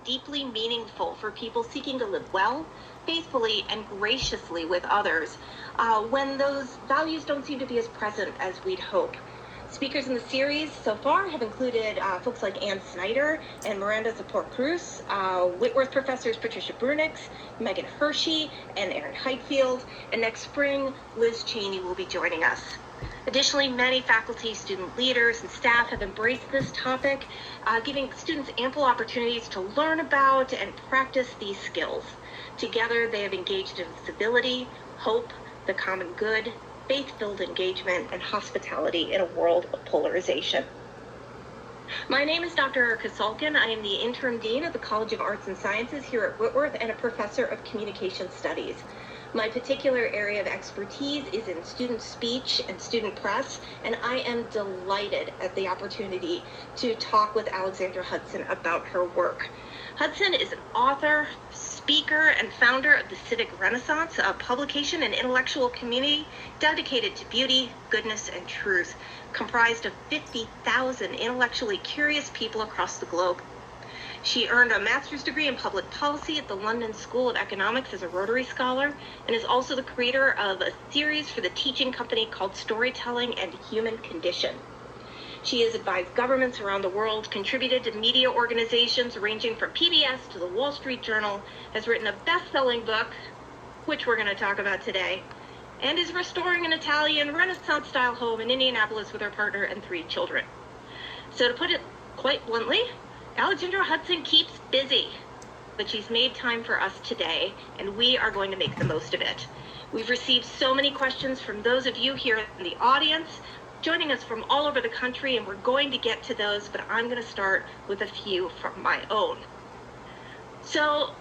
deeply meaningful for people seeking to live well, faithfully, and graciously with others when those values don't seem to be as present as we'd hope. Speakers in the series so far have included folks like Ann Snyder and Miranda Zapor-Cruz, Whitworth professors Patricia Brunix, Megan Hershey, and Erin Heitfield, and next spring, Liz Cheney will be joining us. Additionally, many faculty, student leaders, and staff have embraced this topic, giving students ample opportunities to learn about and practice these skills. Together, they have engaged in civility, hope, the common good, faith-filled engagement, and hospitality in a world of polarization. My name is Dr. Erica Salkin. I am the interim dean of the College of Arts and Sciences here at Whitworth and a professor of communication studies. My particular area of expertise is in student speech and student press, and I am delighted at the opportunity to talk with Alexandra Hudson about her work. Hudson is an author, speaker, and founder of the Civic Renaissance, a publication and intellectual community dedicated to beauty, goodness, and truth, comprised of 50,000 intellectually curious people across the globe. She earned a master's degree in public policy at the London School of Economics as a Rotary Scholar, and is also the creator of a series for the teaching company called Storytelling and Human Condition. She has advised governments around the world, contributed to media organizations ranging from PBS to the Wall Street Journal, has written a best-selling book, which we're going to talk about today, and is restoring an Italian Renaissance-style home in Indianapolis with her partner and 3 children. So to put it quite bluntly, Alexandra Hudson keeps busy, but she's made time for us today, and we are going to make the most of it. We've received so many questions from those of you here in the audience, joining us from all over the country, and we're going to get to those, but I'm going to start with a few from my own. So,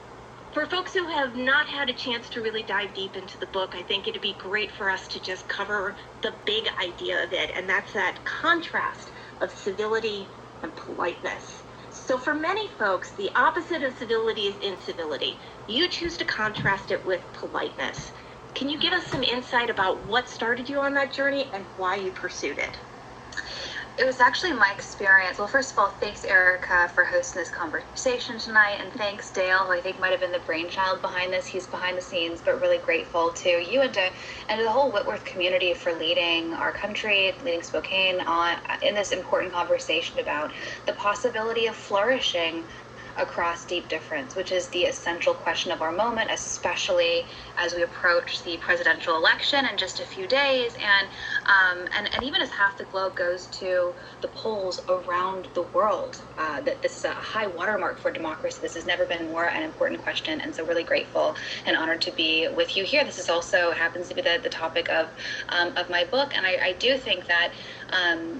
for folks who have not had a chance to really dive deep into the book, I think it'd be great for us to just cover the big idea of it, and that's that contrast of civility and politeness. So for many folks, the opposite of civility is incivility. You choose to contrast it with politeness. Can you give us some insight about what started you on that journey and why you pursued it? It was actually my experience. Well, first of all, thanks, Erica, for hosting this conversation tonight, and thanks, Dale, who I think might have been the brainchild behind this. He's behind the scenes, but really grateful to you and to the whole Whitworth community for leading our country, leading Spokane in this important conversation about the possibility of flourishing across deep difference, which is the essential question of our moment, especially as we approach the presidential election in just a few days, and even as half the globe goes to the polls around the world. That this is a high watermark for democracy. This has never been more an important question, and so really grateful and honored to be with you here. This is also happens to be the topic of my book, and I do think that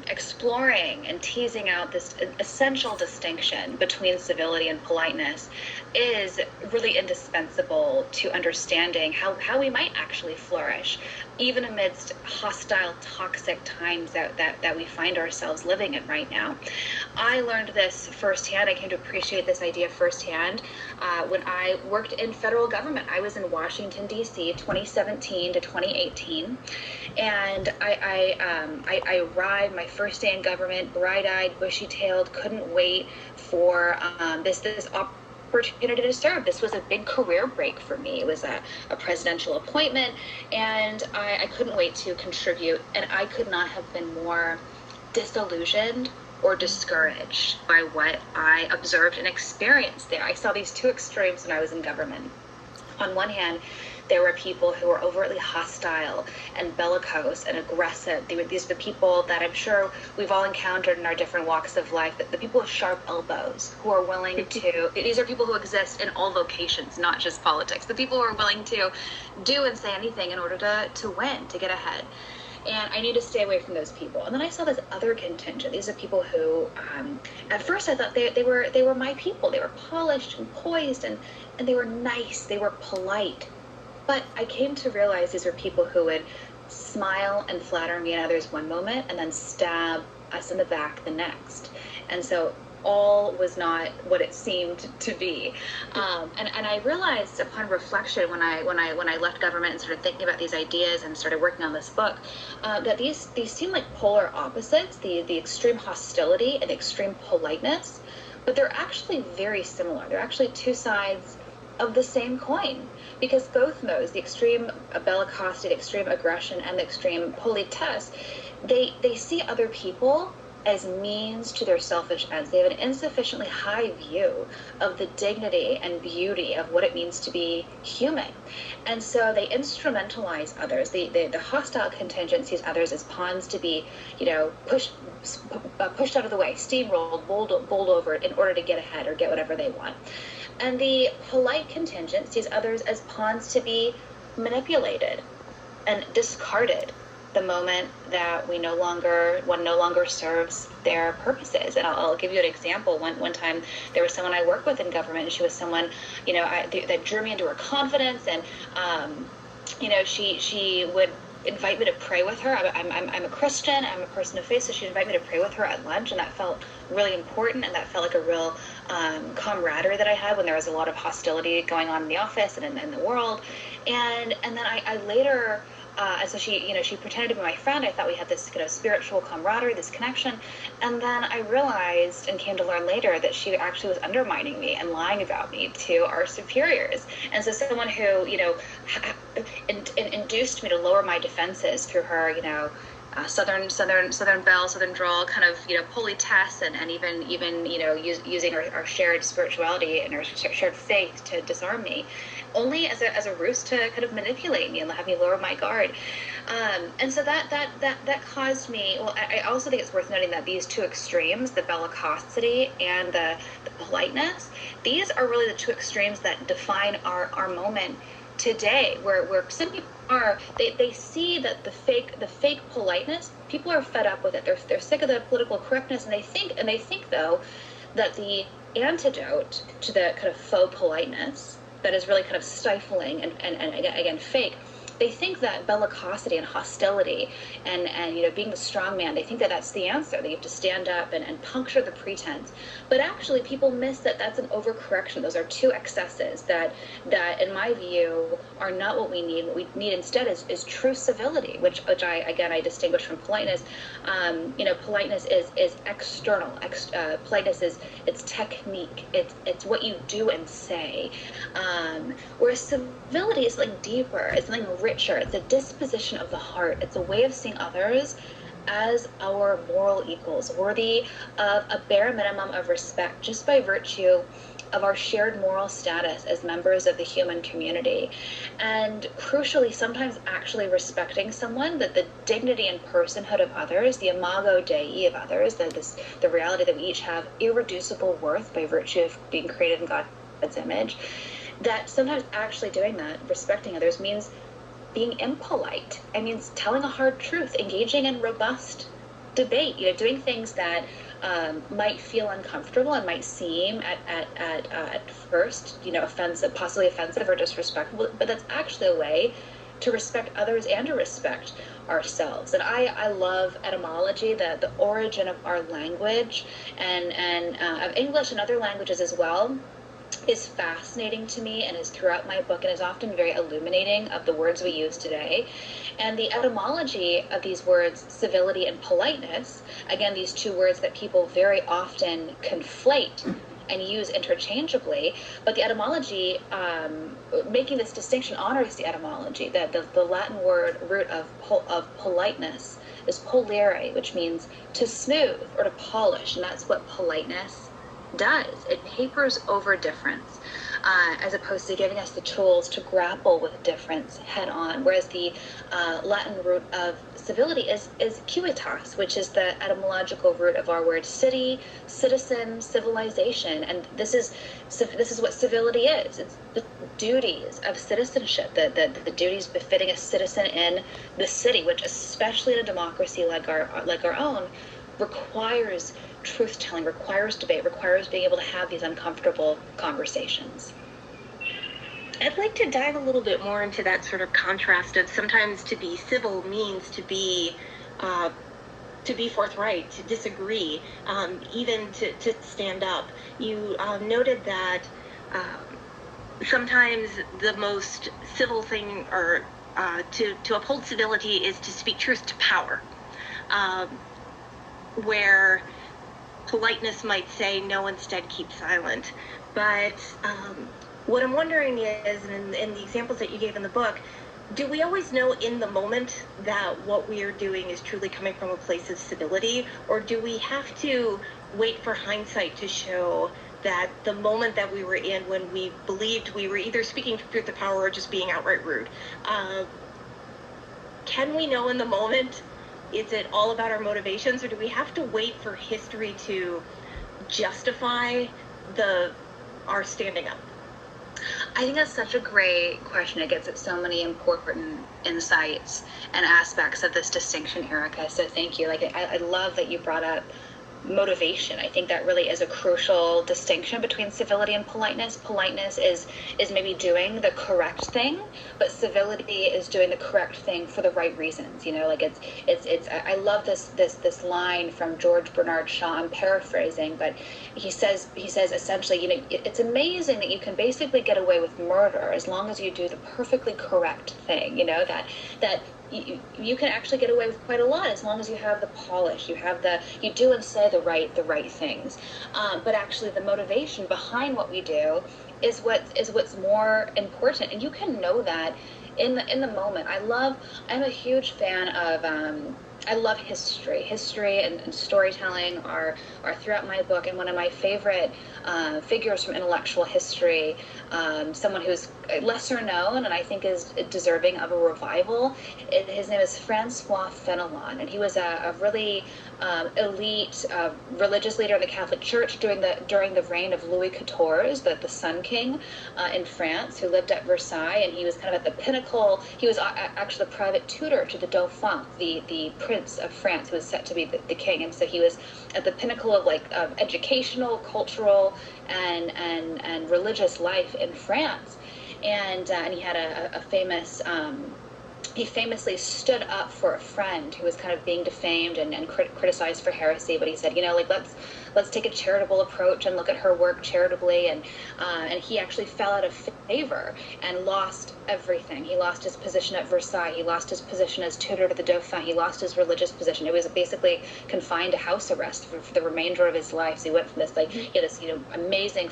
exploring and teasing out this essential distinction between civility and politeness is really indispensable to understanding how we might actually flourish, even amidst hostile, toxic times that we find ourselves living in right now. I learned this firsthand. I came to appreciate this idea firsthand when I worked in federal government. I was in Washington, D.C., 2017 to 2018, and I arrived my first day in government, bright-eyed, bushy-tailed, couldn't wait for this opportunity to serve. This was a big career break for me. It was a presidential appointment, and I couldn't wait to contribute, and I could not have been more disillusioned or discouraged by what I observed and experienced there. I saw these two extremes when I was in government. On one hand, there were people who were overtly hostile and bellicose and aggressive. These are the people that I'm sure we've all encountered in our different walks of life, the people with sharp elbows who are willing to, these are people who exist in all vocations, not just politics. The people who are willing to do and say anything in order to win, to get ahead. And I need to stay away from those people. And then I saw this other contingent. These are people who, at first I thought they were my people. They were polished and poised, and they were nice. They were polite. But I came to realize these were people who would smile and flatter me and others one moment and then stab us in the back the next. And so all was not what it seemed to be. And I realized upon reflection when I left government and started thinking about these ideas and started working on this book, that these seem like polar opposites, the extreme hostility and the extreme politeness, but they're actually very similar. They're actually two sides of the same coin, because both modes, the extreme bellicosity, the extreme aggression, and the extreme politesse, they see other people as means to their selfish ends. They have an insufficiently high view of the dignity and beauty of what it means to be human. And so they instrumentalize others. The hostile contingent sees others as pawns to be, pushed out of the way, steamrolled, bowled over in order to get ahead or get whatever they want. And the polite contingent sees others as pawns to be manipulated and discarded the moment that one no longer serves their purposes. And I'll give you an example. One time there was someone I worked with in government, and she was someone, that drew me into her confidence, and she would invite me to pray with her. I'm a Christian, I'm a person of faith, so she'd invite me to pray with her at lunch, and that felt really important, and that felt like a real camaraderie that I had when there was a lot of hostility going on in the office and in the world. And then I later, and so she pretended to be my friend. I thought we had this spiritual camaraderie, this connection. And then I realized and came to learn later that she actually was undermining me and lying about me to our superiors. And so someone who, induced me to lower my defenses through her, Southern belle, Southern drawl, kind of, politesse, and even using our shared spirituality and our shared faith to disarm me, only as a ruse to kind of manipulate me and have me lower my guard. And so that caused me. Well, I also think it's worth noting that these two extremes, the bellicosity and the politeness, these are really the two extremes that define our moment today, where some people they see that the fake politeness, people are fed up with it. They're sick of the political correctness, and they think though that the antidote to the kind of faux politeness that is really kind of stifling and again fake, they think that bellicosity and hostility and being the strong man, they think that that's the answer, that you have to stand up and puncture the pretense. But actually people miss that that's an overcorrection. Those are two excesses that in my view are not what we need. What we need instead is true civility, which I distinguish from politeness. Politeness is external. Politeness is it's technique. It's what you do and say. Whereas civility is like deeper. It's something richer. It's a disposition of the heart. It's a way of seeing others as our moral equals, worthy of a bare minimum of respect just by virtue of our shared moral status as members of the human community. And crucially, sometimes actually respecting someone, that the dignity and personhood of others, the imago Dei of others, the reality that we each have irreducible worth by virtue of being created in God's image, that sometimes actually doing that, respecting others, means being impolite. It means telling a hard truth, engaging in robust debate, doing things that might feel uncomfortable and might seem at first, offensive, possibly offensive or disrespectful, but that's actually a way to respect others and to respect ourselves. And I love etymology, the origin of our language and of English and other languages as well, is fascinating to me and is throughout my book and is often very illuminating of the words we use today. And the etymology of these words, civility and politeness, again, these two words that people very often conflate and use interchangeably, but the etymology, making this distinction, honors the etymology, that the Latin root of politeness is polere, which means to smooth or to polish, and that's what politeness does. It papers over difference, as opposed to giving us the tools to grapple with difference head on. Whereas the Latin root of civility is civitas, which is the etymological root of our word city, citizen, civilization. And this is what civility is. It's the duties of citizenship, the duties befitting a citizen in the city, which, especially in a democracy like our own, requires truth-telling, requires debate, requires being able to have these uncomfortable conversations. I'd like to dive a little bit more into that sort of contrast of sometimes to be civil means to be forthright, to disagree, even to stand up. You noted that sometimes the most civil thing, or to uphold civility, is to speak truth to power, where politeness might say no, instead keep silent. But what I'm wondering is, in the examples that you gave in the book, do we always know in the moment that what we are doing is truly coming from a place of civility, or do we have to wait for hindsight to show that the moment that we were in when we believed we were either speaking truth to power or just being outright rude? Can we know in the moment? Is it all about our motivations, or do we have to wait for history to justify our standing up? I think that's such a great question. It gets at so many important insights and aspects of this distinction, Erica. So thank you. Like, I love that you brought up motivation. I think that really is a crucial distinction between civility and politeness. Politeness is maybe doing the correct thing, but civility is doing the correct thing for the right reasons. You know, like it's I love this line from George Bernard Shaw. I'm paraphrasing, but he says essentially, you know, it's amazing that you can basically get away with murder as long as you do the perfectly correct thing. You know, that you can actually get away with quite a lot as long as you have the polish, you do and say the right things. But actually the motivation behind what we do is what's more important. And you can know that in the moment. I'm a huge fan of I love history and storytelling are throughout my book. And one of my favorite figures from intellectual history, someone who's lesser known and I think is deserving of a revival. His name is Francois Fenelon, and he was a really elite religious leader in the Catholic Church during the reign of Louis XIV, the Sun King in France, who lived at Versailles, and he was kind of at the pinnacle. He was actually the private tutor to the Dauphin, the Prince of France, who was set to be the king, and so he was at the pinnacle of educational, cultural, and religious life in France. And he had a famous, he famously stood up for a friend who was kind of being defamed and criticized for heresy. But he said, you know, like, let's take a charitable approach and look at her work charitably. And he actually fell out of favor and lost everything. He lost his position at Versailles. He lost his position as tutor to the Dauphin. He lost his religious position. It was basically confined to house arrest for the remainder of his life. So he went from this, he had this, amazing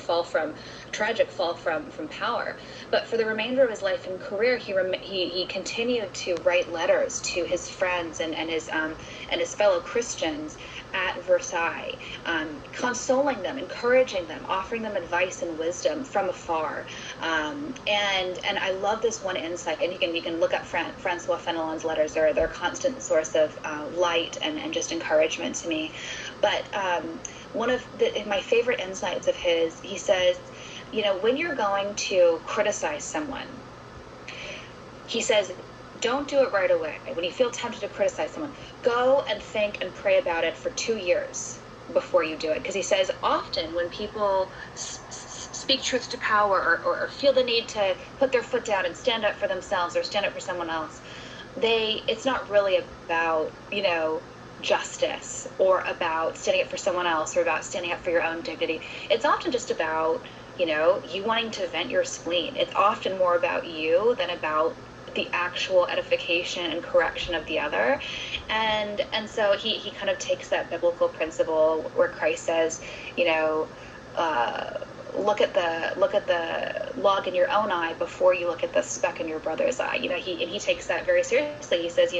tragic fall from power. But for the remainder of his life and career, he continued to write letters to his friends and his fellow Christians at Versailles, consoling them, encouraging them, offering them advice and wisdom from afar. And I love this one insight, and you can look up Francois Fenelon's letters. They're a constant source of light and just encouragement to me. But one of my favorite insights of his, he says, when you're going to criticize someone, he says, don't do it right away. When you feel tempted to criticize someone, go and think and pray about it for 2 years before you do it. Because he says often when people speak truth to power or feel the need to put their foot down and stand up for themselves or stand up for someone else, it's not really about, justice or about standing up for someone else or about standing up for your own dignity. It's often just about, you wanting to vent your spleen. It's often more about you than about the actual edification and correction of the other. And so he kind of takes that biblical principle where Christ says, look at the log in your own eye before you look at the speck in your brother's eye. He takes that very seriously. He says,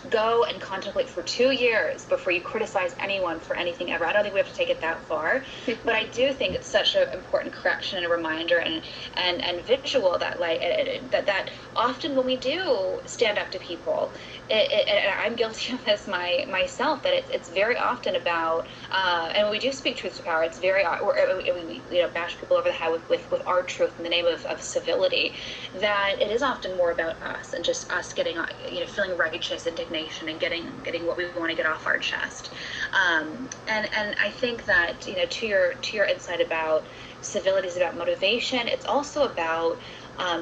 go and contemplate for 2 years before you criticize anyone for anything ever. I don't think we have to take it that far, but I do think it's such an important correction and a reminder and visual that that often when we do stand up to people, and I'm guilty of this myself, that it's very often about, and when we do speak truth to power, it's very, we bash people over the head with our truth in the name of civility, that it is often more about us and just us getting, feeling righteous indignation and getting what we want to get off our chest. And I think that, to your insight about civility is about motivation, it's also about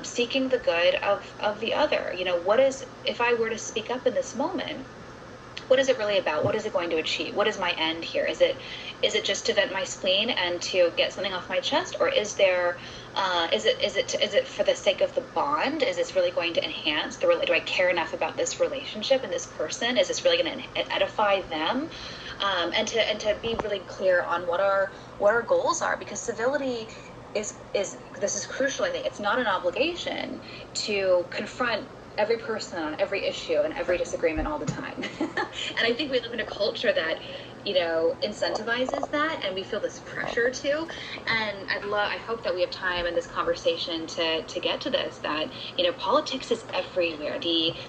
seeking the good of the other. If I were to speak up in this moment, what is it really about? What is it going to achieve? What is my end here? Is it just to vent my spleen and to get something off my chest, or is there is it for the sake of the bond? Is this really going to enhance do I care enough about this relationship and this person? Is this really going to edify them? and to be really clear on what our goals are, because civility is this is crucial. I think it's not an obligation to confront every person on every issue and every disagreement all the time. And I think we live in a culture that, incentivizes that, and we feel this pressure to. And I hope that we have time in this conversation to get to this, that, politics is everywhere.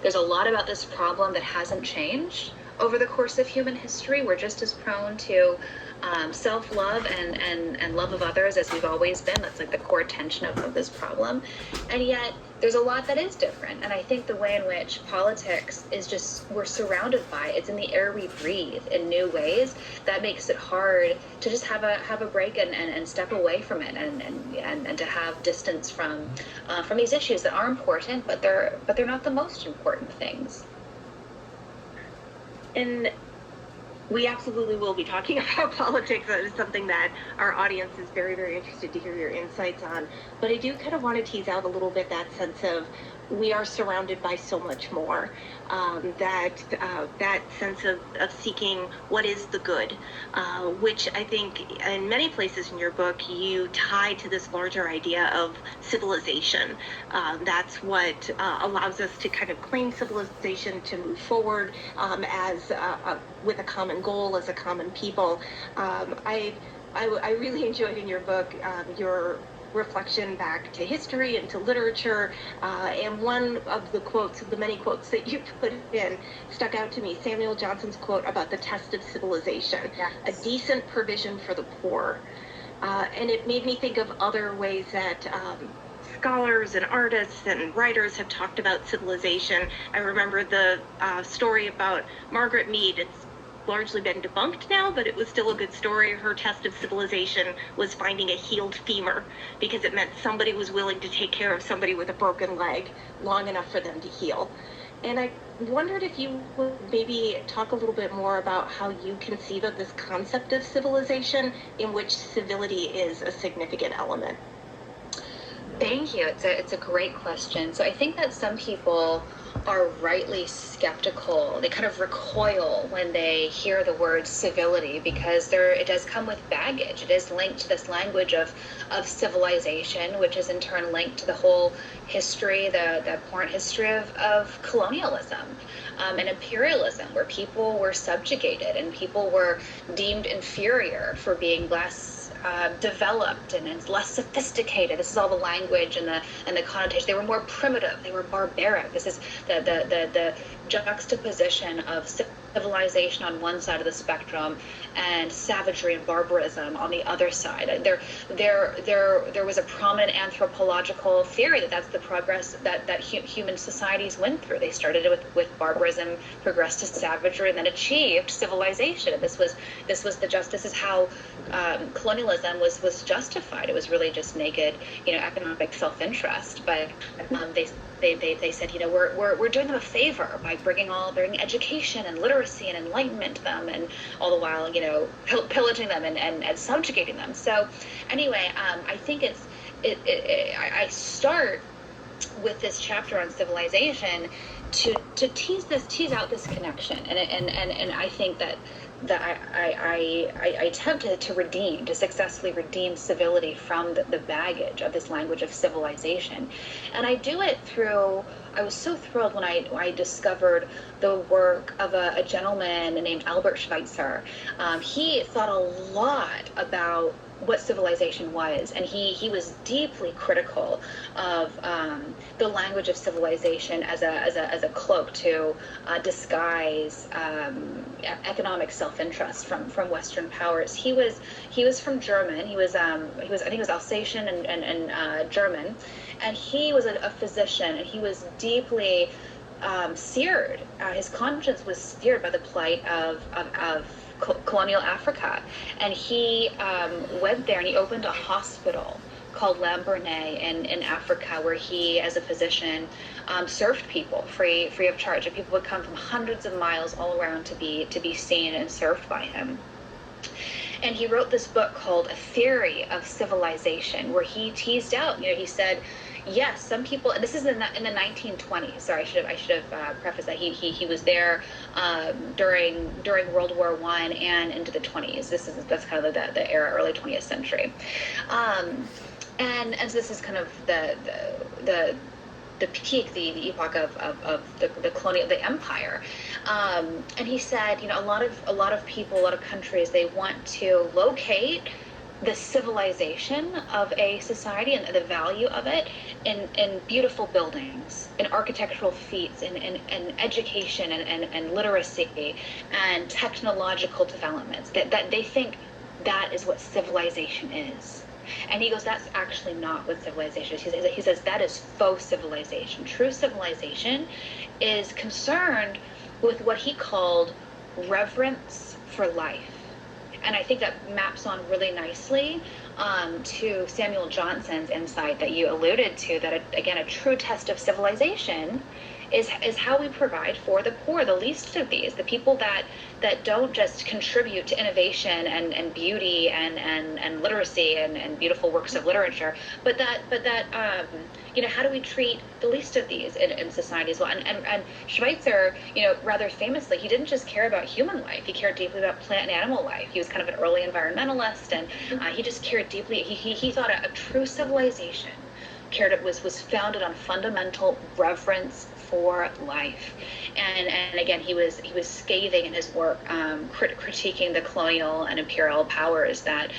There's a lot about this problem that hasn't changed over the course of human history. We're just as prone to self-love and love of others as we've always been. That's like the core tension of this problem. And yet there's a lot that is different. And I think the way in which politics is just, we're surrounded by it. It's in the air we breathe in new ways that makes it hard to just have a break and step away from it and to have distance from these issues that are important, but they're not the most important things. And we absolutely will be talking about politics. That is something that our audience is very, very interested to hear your insights on. But I do kind of want to tease out a little bit that sense of we are surrounded by so much more. That sense of seeking what is the good, which I think in many places in your book you tie to this larger idea of civilization. That's what allows us to kind of claim civilization, to move forward as with a common goal, as a common people. I really enjoyed in your book your reflection back to history and to literature, and one of the many quotes that you put in stuck out to me. Samuel Johnson's quote about the test of civilization, yes. A decent provision for the poor, and it made me think of other ways that scholars and artists and writers have talked about civilization. I remember the story about Margaret Mead. It's largely been debunked now, but it was still a good story. Her test of civilization was finding a healed femur, because it meant somebody was willing to take care of somebody with a broken leg long enough for them to heal. And I wondered if you would maybe talk a little bit more about how you conceive of this concept of civilization, in which civility is a significant element. Thank you. It's a great question. So I think that some people are rightly skeptical. They kind of recoil when they hear the word civility, because it does come with baggage. It is linked to this language of civilization, which is in turn linked to the whole history, the abhorrent history of colonialism and imperialism, where people were subjugated and people were deemed inferior for being less developed and less sophisticated. This is all the language and the connotation. They were more primitive. They were barbaric. This is the juxtaposition of civilization on one side of the spectrum and savagery and barbarism on the other side. There was a prominent anthropological theory that's the progress that human societies went through. They started with barbarism, progressed to savagery, and then achieved civilization. This is how colonialism was justified. It was really just naked, economic self-interest. But they said, we're doing them a favor by bringing education and literacy and enlightenment to them, and all the while, pillaging them and subjugating them. So anyway, I think I start with this chapter on civilization to tease out this connection, and I think that I attempted to successfully redeem civility from the baggage of this language of civilization. And I do it through, I was so thrilled when I discovered the work of a gentleman named Albert Schweitzer. He thought a lot about what civilization was, and he was deeply critical of the language of civilization as a cloak to disguise economic self-interest from Western powers. He was from German. He was I think he was Alsatian and German, and he was a physician, and he was deeply seared. His conscience was seared by the plight of colonial Africa, and he went there and he opened a hospital called Lambaréné in Africa, where he, as a physician, served people free of charge, and people would come from hundreds of miles all around to be seen and served by him. And he wrote this book called A Theory of Civilization, where he teased out, he said, yes, some people, and this is in the 1920s. Sorry, I should have prefaced that he was there during World War I and into the 20s. That's kind of the era, early 20th century, and so this is kind of the peak, the epoch of the colonial, the empire, and he said, a lot of people, a lot of countries, they want to locate the civilization of a society and the value of it in beautiful buildings, in architectural feats, in education and literacy and technological developments. That they think that is what civilization is. And he goes, that's actually not what civilization is. He says that is faux civilization. True civilization is concerned with what he called reverence for life. And I think that maps on really nicely to Samuel Johnson's insight that you alluded to, that, again, a true test of civilization is how we provide for the poor, the least of these, the people that don't just contribute to innovation and beauty and literacy and beautiful works of literature, but that how do we treat the least of these in society as well? And Schweitzer, rather famously, he didn't just care about human life; he cared deeply about plant and animal life. He was kind of an early environmentalist, and he just cared deeply. He thought a true civilization was founded on fundamental reverence for life, and again, he was scathing in his work, critiquing the colonial and imperial powers that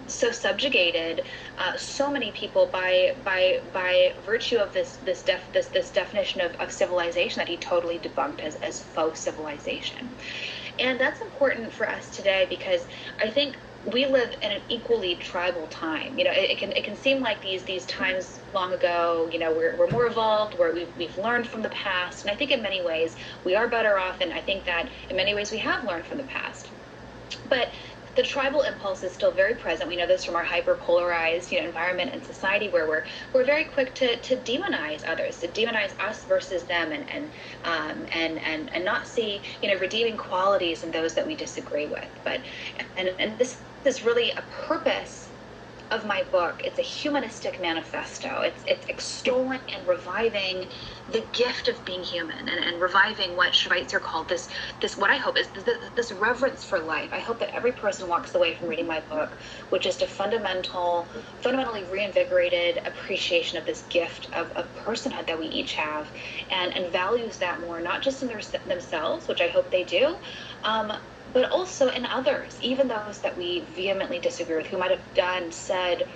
so subjugated so many people by virtue of this definition of civilization that he totally debunked as faux civilization. And that's important for us today, because I think we live in an equally tribal time. It can seem like these times long ago, we're more evolved, where we've learned from the past, and I think in many ways we are better off, and I think that in many ways we have learned from the past. But the tribal impulse is still very present. We know this from our hyper-polarized environment and society, where we're very quick to demonize others, to demonize us versus them, and not see redeeming qualities in those that we disagree with. But and this is really a purpose of my book. It's a humanistic manifesto. It's extolling and reviving the gift of being human, and reviving what Schweitzer called this what I hope is this reverence for life. I hope that every person walks away from reading my book with just a fundamentally reinvigorated appreciation of this gift of personhood that we each have, and values that more, not just in themselves, which I hope they do, but also in others, even those that we vehemently disagree with, who might have said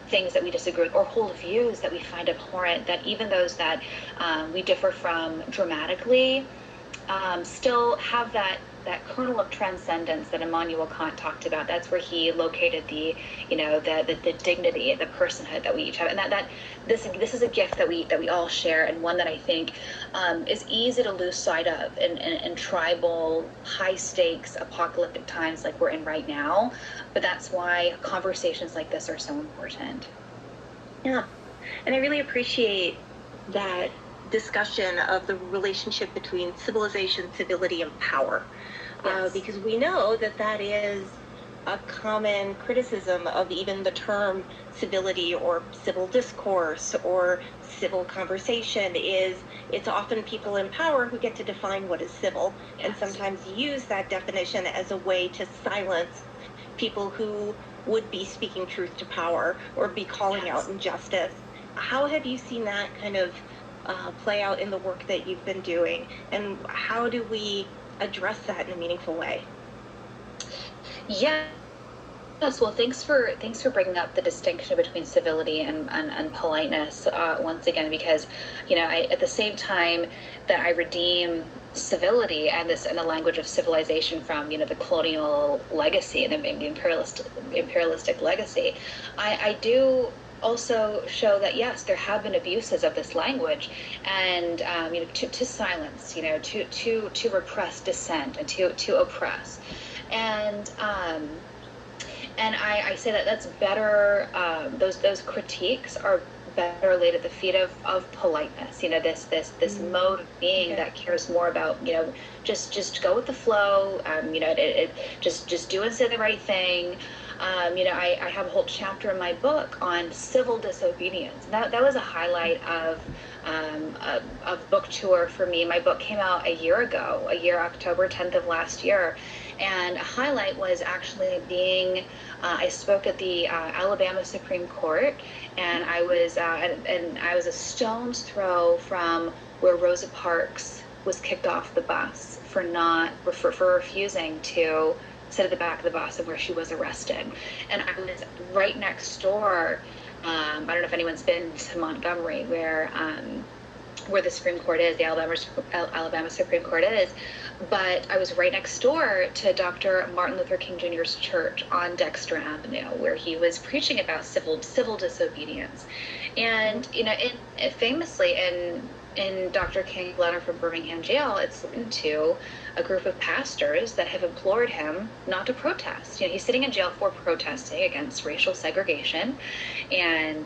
things that we disagree with, or hold views that we find abhorrent, that even those that we differ from dramatically still have that kernel of transcendence that Immanuel Kant talked about. That's where he located the dignity, the personhood that we each have, and that this is a gift that we all share, and one that I think is easy to lose sight of in tribal, high stakes, apocalyptic times like we're in right now. But that's why conversations like this are so important. Yeah, and I really appreciate that discussion of the relationship between civilization, civility, and power. Yes. Because we know that is a common criticism of even the term civility or civil discourse or civil conversation. It's often people in power who get to define what is civil, Yes. and sometimes use that definition as a way to silence people who would be speaking truth to power or be calling Yes. out injustice. How have you seen that kind of play out in the work that you've been doing, and how do we address that in a meaningful way? Yes. Well, thanks for bringing up the distinction between civility and politeness once again, because at the same time that I redeem civility and the language of civilization from the colonial legacy and the imperialistic legacy, I do also show that yes, there have been abuses of this language, and to silence, to repress dissent and to oppress, and I say that's better. Those critiques are better laid at the feet of politeness, this mode of being that cares more about, just go with the flow, just do and say the right thing. I have a whole chapter in my book on civil disobedience. That was a highlight of book tour for me. My book came out October 10th of last year. And a highlight was actually I spoke at the Alabama Supreme Court, and I was a stone's throw from where Rosa Parks was kicked off the bus for refusing to sit at the back of the bus and where she was arrested. And I was right next door. I don't know if anyone's been to Montgomery, where the Supreme Court is, the Alabama Supreme Court is. But I was right next door to Dr. Martin Luther King Jr.'s church on Dexter Avenue, where he was preaching about civil disobedience. And, famously in Dr. King's letter from Birmingham jail, it's written to a group of pastors that have implored him not to protest. He's sitting in jail for protesting against racial segregation and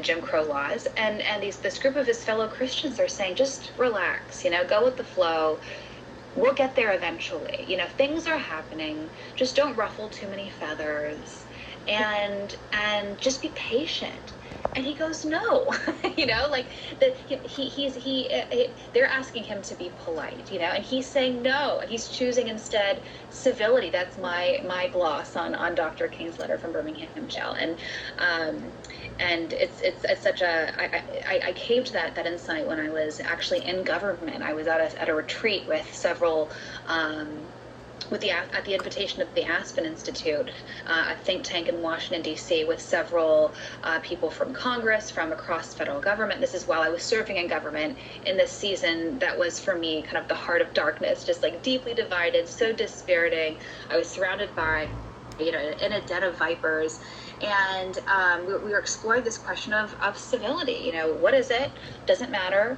Jim Crow laws. And this group of his fellow Christians are saying, just relax, go with the flow. We'll get there eventually. Things are happening. Just don't ruffle too many feathers, and just be patient. And he goes, no, they're asking him to be polite, and he's saying no, and he's choosing instead civility. That's my gloss on Dr. King's letter from Birmingham jail, and it's such I caved that insight when I was actually in government. I was at a retreat with several, at the invitation of the Aspen Institute, a think tank in Washington, D.C., with several people from Congress, from across federal government. This is while I was serving in government in this season that was, for me, kind of the heart of darkness, just like deeply divided, so dispiriting. I was surrounded by, in a den of vipers. And we were exploring this question of civility. What is it? Doesn't matter.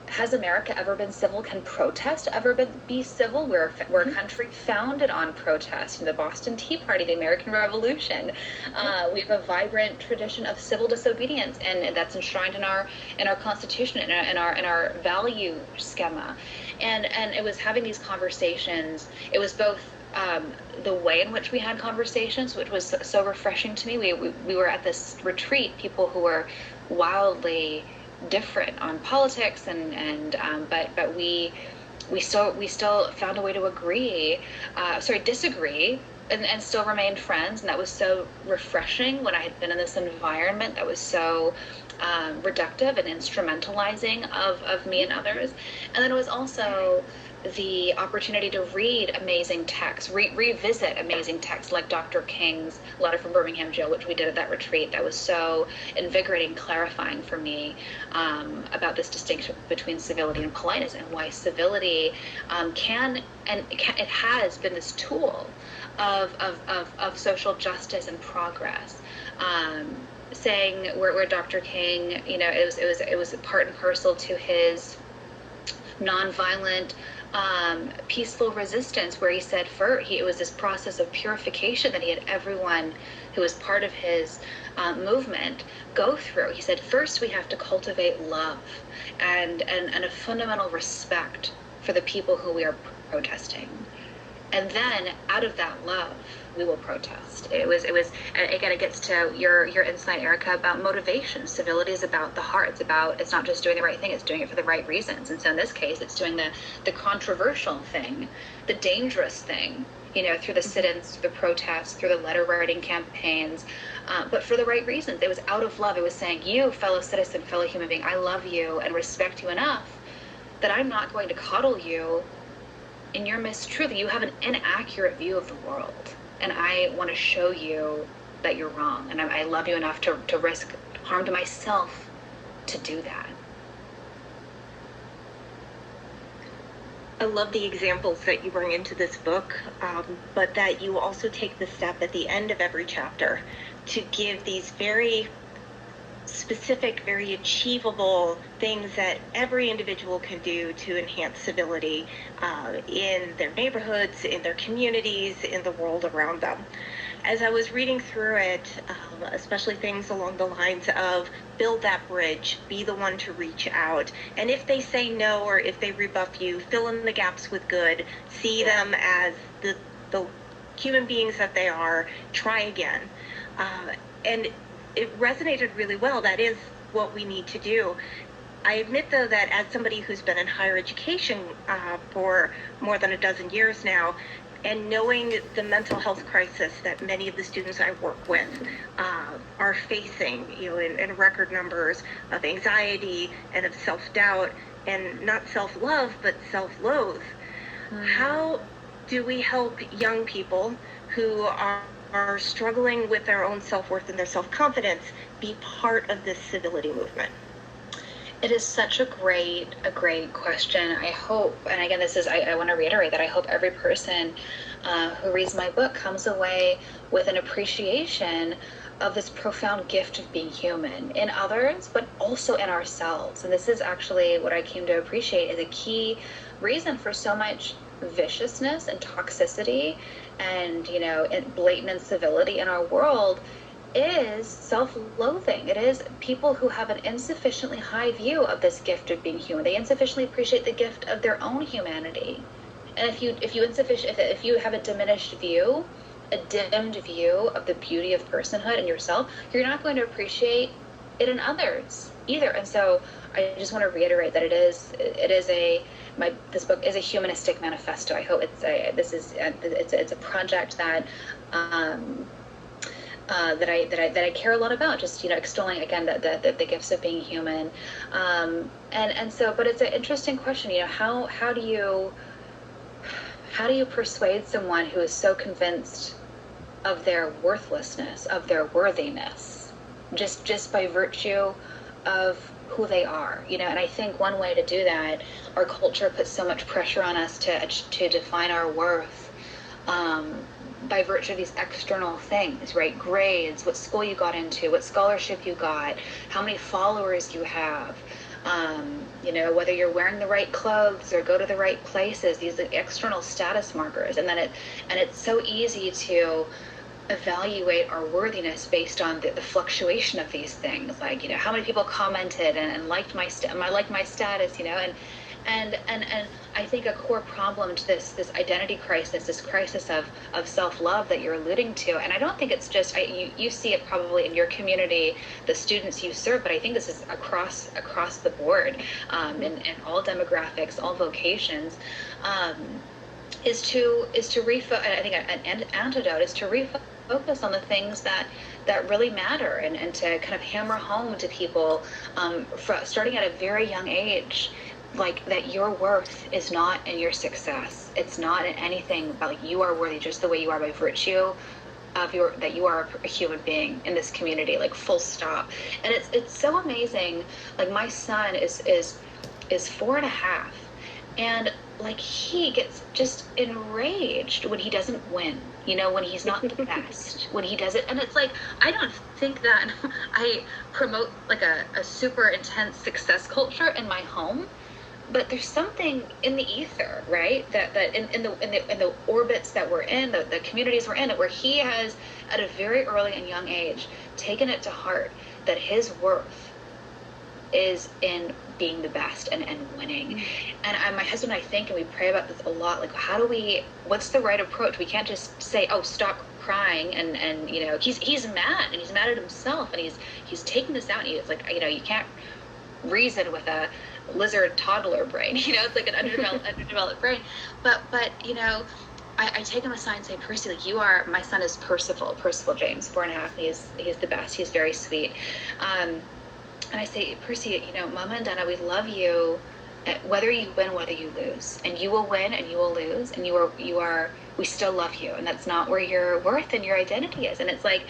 Has America ever been civil? Can protest ever be civil? We're a country founded on protest. The Boston Tea Party, the American Revolution. We have a vibrant tradition of civil disobedience, and that's enshrined in our Constitution, in our value schema. And it was having these conversations. It was both the way in which we had conversations, which was so refreshing to me. We were at this retreat, people who were wildly different on politics, but we still found a way to disagree, and still remained friends. And that was so refreshing when I had been in this environment that was so reductive and instrumentalizing of me and others. And then it was also the opportunity to read amazing texts, revisit amazing texts like Dr. King's letter from Birmingham jail, which we did at that retreat. That was so invigorating, clarifying for me about this distinction between civility and politeness, and why civility it has been this tool of social justice and progress. Saying where Dr. King, it was part and parcel to his nonviolent, peaceful resistance, where he said it was this process of purification that he had everyone who was part of his movement go through. He said, first we have to cultivate love and a fundamental respect for the people who we are protesting. And then out of that love, we will protest. It was again, it gets to your insight, Erica, about motivation. Civility is about the heart. It's not just doing the right thing, it's doing it for the right reasons. And so in this case, it's doing the controversial thing, the dangerous thing, through the sit-ins, through the protests, through the letter writing campaigns, but for the right reasons. It was out of love. It was saying, you, fellow citizen, fellow human being, I love you and respect you enough that I'm not going to coddle you in your mistruth. You have an inaccurate view of the world, and I want to show you that you're wrong, and I love you enough to risk harm to myself to do that. I love the examples that you bring into this book, but that you also take the step at the end of every chapter to give these very specific, very achievable things that every individual can do to enhance civility in their neighborhoods, in their communities, in the world around them. As I was reading through it, especially things along the lines of build that bridge, be the one to reach out. And if they say no or if they rebuff you, fill in the gaps with good, see them as the human beings that they are, try again. And it resonated really well. That is what we need to do. I admit, though, that as somebody who's been in higher education for more than a dozen years now, and knowing the mental health crisis that many of the students I work with are facing, in record numbers of anxiety and of self-doubt, and not self-love, but self-loathe. How do we help young people who are struggling with their own self-worth and their self-confidence be part of this civility movement? It is such a great question. I hope, and again, I want to reiterate that I hope every person who reads my book comes away with an appreciation of this profound gift of being human in others, but also in ourselves. And this is actually what I came to appreciate is a key reason for so much viciousness and toxicity and, blatant incivility in our world is self-loathing. It is people who have an insufficiently high view of this gift of being human. They insufficiently appreciate the gift of their own humanity. And if you have a diminished view, a dimmed view of the beauty of personhood in yourself, you're not going to appreciate it in others either. And so I just want to reiterate that this book is a humanistic manifesto. I hope it's a project that that I care a lot about, just extolling again the gifts of being human, and so. But it's an interesting question. How do you persuade someone who is so convinced of their worthlessness, of their worthiness, just by virtue of who they are? And I think one way to do that, our culture puts so much pressure on us to define our worth. By virtue of these external things, right? Grades, what school you got into, what scholarship you got, how many followers you have, whether you're wearing the right clothes or go to the right places, these external status markers. And it's so easy to evaluate our worthiness based on the fluctuation of these things, like, how many people commented and liked my status, and I think a core problem to this identity crisis, this crisis of self-love that you're alluding to, and I don't think it's just, you see it probably in your community, the students you serve, but I think this is across the board, in all demographics, all vocations, is to refocus. I think an antidote is to refocus on the things that really matter, and to kind of hammer home to people, starting at a very young age, like that your worth is not in your success. It's not in anything, but like you are worthy just the way you are by virtue of that you are a human being in this community, like full stop. And it's so amazing. Like my son is 4.5, and like he gets just enraged when he doesn't win, when he's not the best, when he does it. And it's like, I don't think that I promote like a super intense success culture in my home. But there's something in the ether, right? That in the orbits that we're in, the communities we're in, where he has, at a very early and young age, taken it to heart that his worth is in being the best and winning. And my husband and I think, and we pray about this a lot, like what's the right approach? We can't just say, oh, stop crying, and he's mad, and he's mad at himself, and he's taking this out, and he's like, you can't reason with a lizard toddler brain, it's like an underdeveloped brain, but I take him aside and say, Percy, like my son is Percival James, 4.5, he's the best, he's very sweet, and I say, Percy, Mama and Dana, we love you, whether you win, whether you lose, and you will win and you will lose, and we still love you, and that's not where your worth and your identity is. And it's like,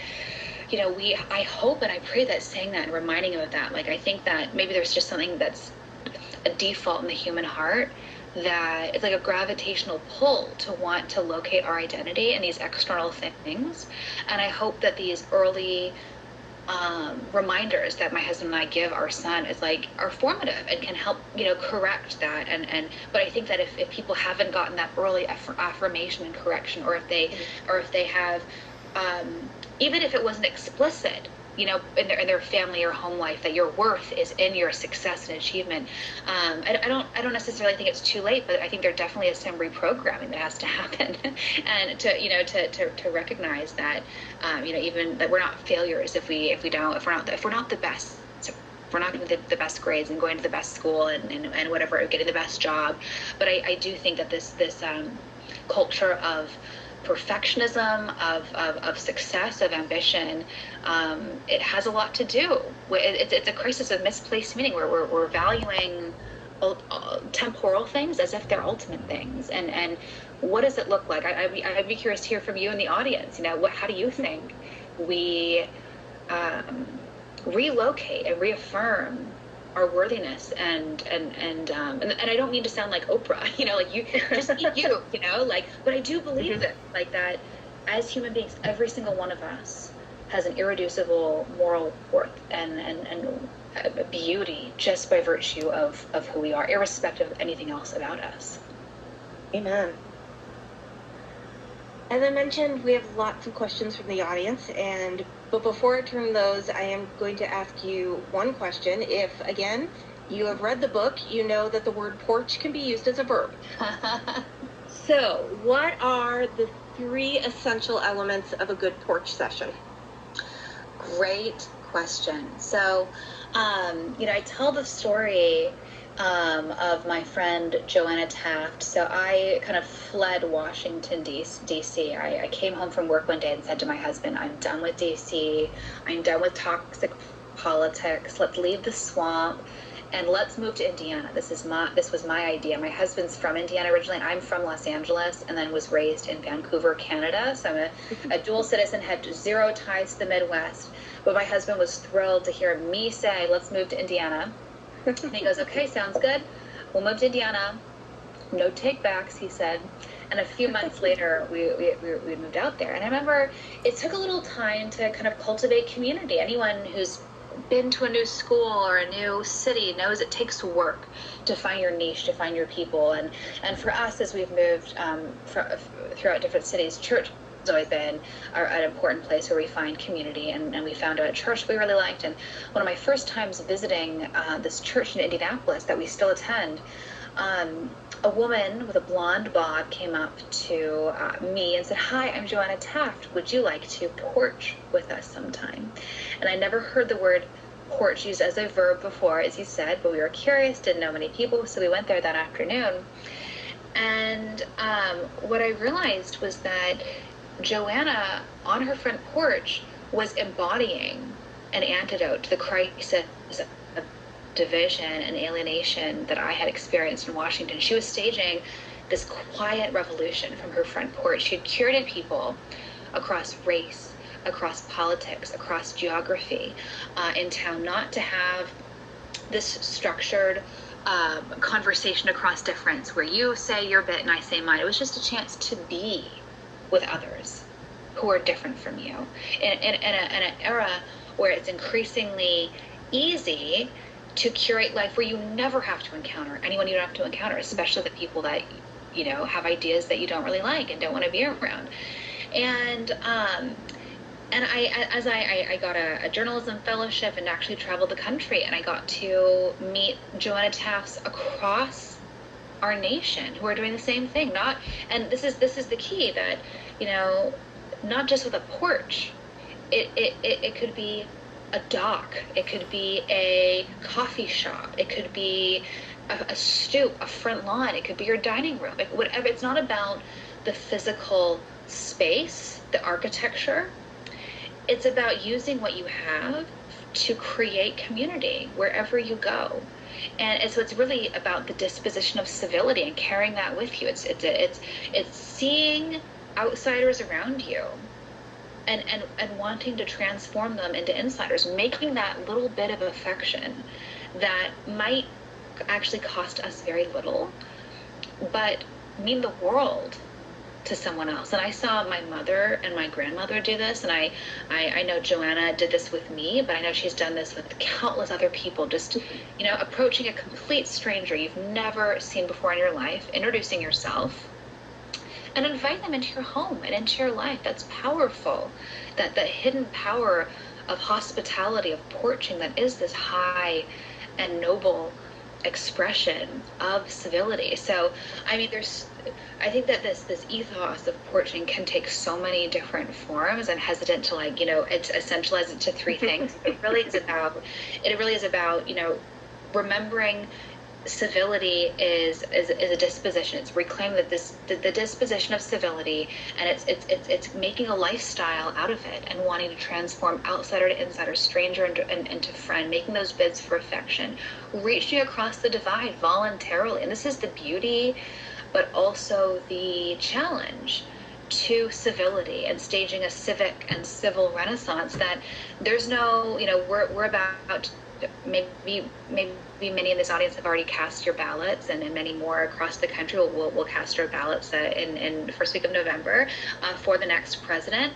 I hope and I pray that saying that and reminding him of that, like I think that maybe there's just something that's a default in the human heart, that it's like a gravitational pull to want to locate our identity in these external things. And I hope that these early reminders that my husband and I give our son are formative and can help correct that, but I think that if people haven't gotten that early affirmation and correction, or if they have even if it wasn't explicit, in their family or home life, that your worth is in your success and achievement. I don't necessarily think it's too late, but I think there definitely is some reprogramming that has to happen, and to recognize that, even that we're not failures if we're not the best. So we're not getting the best grades and going to the best school and whatever, getting the best job. But I do think that this culture of perfectionism, of success, of ambition, it has a lot to do with it's a crisis of misplaced meaning, where we're valuing temporal things as if they're ultimate things. And what does it look like? I'd be curious to hear from you in the audience. How do you think we relocate and reaffirm our worthiness, and I don't mean to sound like Oprah, like you just eat you, but I do believe that, like, that as human beings, every single one of us has an irreducible moral worth and beauty just by virtue of who we are, irrespective of anything else about us. Amen. As I mentioned, we have lots of questions from the audience, but before I turn those, I am going to ask you one question. If, again, you have read the book, you know that the word porch can be used as a verb. So, what are the 3 essential elements of a good porch session? Great question. So, I tell the story of my friend Joanna Taft. So I kind of fled Washington, D.C. I came home from work one day and said to my husband, I'm done with D.C. I'm done with toxic politics. Let's leave the swamp and let's move to Indiana. This was my idea. My husband's from Indiana originally, and I'm from Los Angeles, and then was raised in Vancouver, Canada. So I'm a dual citizen, had 0 ties to the Midwest. But my husband was thrilled to hear me say, let's move to Indiana. And he goes, okay, sounds good. We'll move to Indiana. No take-backs, he said. And a few months later, we moved out there. And I remember it took a little time to kind of cultivate community. Anyone who's been to a new school or a new city knows it takes work to find your niche, to find your people. And for us, as we've moved throughout different cities, church has always been an important place where we find community, and we found a church we really liked. And one of my first times visiting this church in Indianapolis that we still attend, a woman with a blonde bob came up to me and said, hi, I'm Joanna Taft. Would you like to porch with us sometime? And I never heard the word porch used as a verb before, as you said, but we were curious, didn't know many people, so we went there that afternoon. And what I realized was that Joanna, on her front porch, was embodying an antidote to the crisis of division and alienation that I had experienced in Washington. She was staging this quiet revolution from her front porch. She had curated people across race, across politics, across geography in town, not to have this structured conversation across difference where you say your bit and I say mine. It was just a chance to be with others who are different from you in an era where it's increasingly easy to curate life where you never have to encounter anyone you don't have to encounter, especially the people that have ideas that you don't really like and don't want to be around. And I got a journalism fellowship and actually traveled the country, and I got to meet Joanna Tafts across our nation who are doing the same thing. And this is the key, that not just with a porch, it could be a dock, it could be a coffee shop, it could be a stoop, a front lawn, it could be your dining room, whatever. It's not about the physical space, the architecture. It's about using what you have to create community wherever you go. And so it's really about the disposition of civility and carrying that with you. It's seeing outsiders around you and wanting to transform them into insiders, making that little bit of affection that might actually cost us very little, but mean the world to someone else. And I saw my mother and my grandmother do this, and I know Joanna did this with me, but I know she's done this with countless other people, just approaching a complete stranger you've never seen before in your life, introducing yourself, and invite them into your home and into your life. That's powerful. That hidden power of hospitality, of porching, that is this high and noble expression of civility. So, I mean, I think that this ethos of porching can take so many different forms. I'm hesitant to essentialize it to three things. It really is about, remembering civility is a disposition. It's reclaiming that the disposition of civility, and it's making a lifestyle out of it and wanting to transform outsider to insider, stranger into friend, making those bids for affection, reaching across the divide voluntarily. And this is the beauty, but also the challenge to civility, and staging a civic and civil renaissance. That there's no, we're about, maybe many in this audience have already cast your ballots, and many more across the country will cast our ballots in the first week of November for the next president,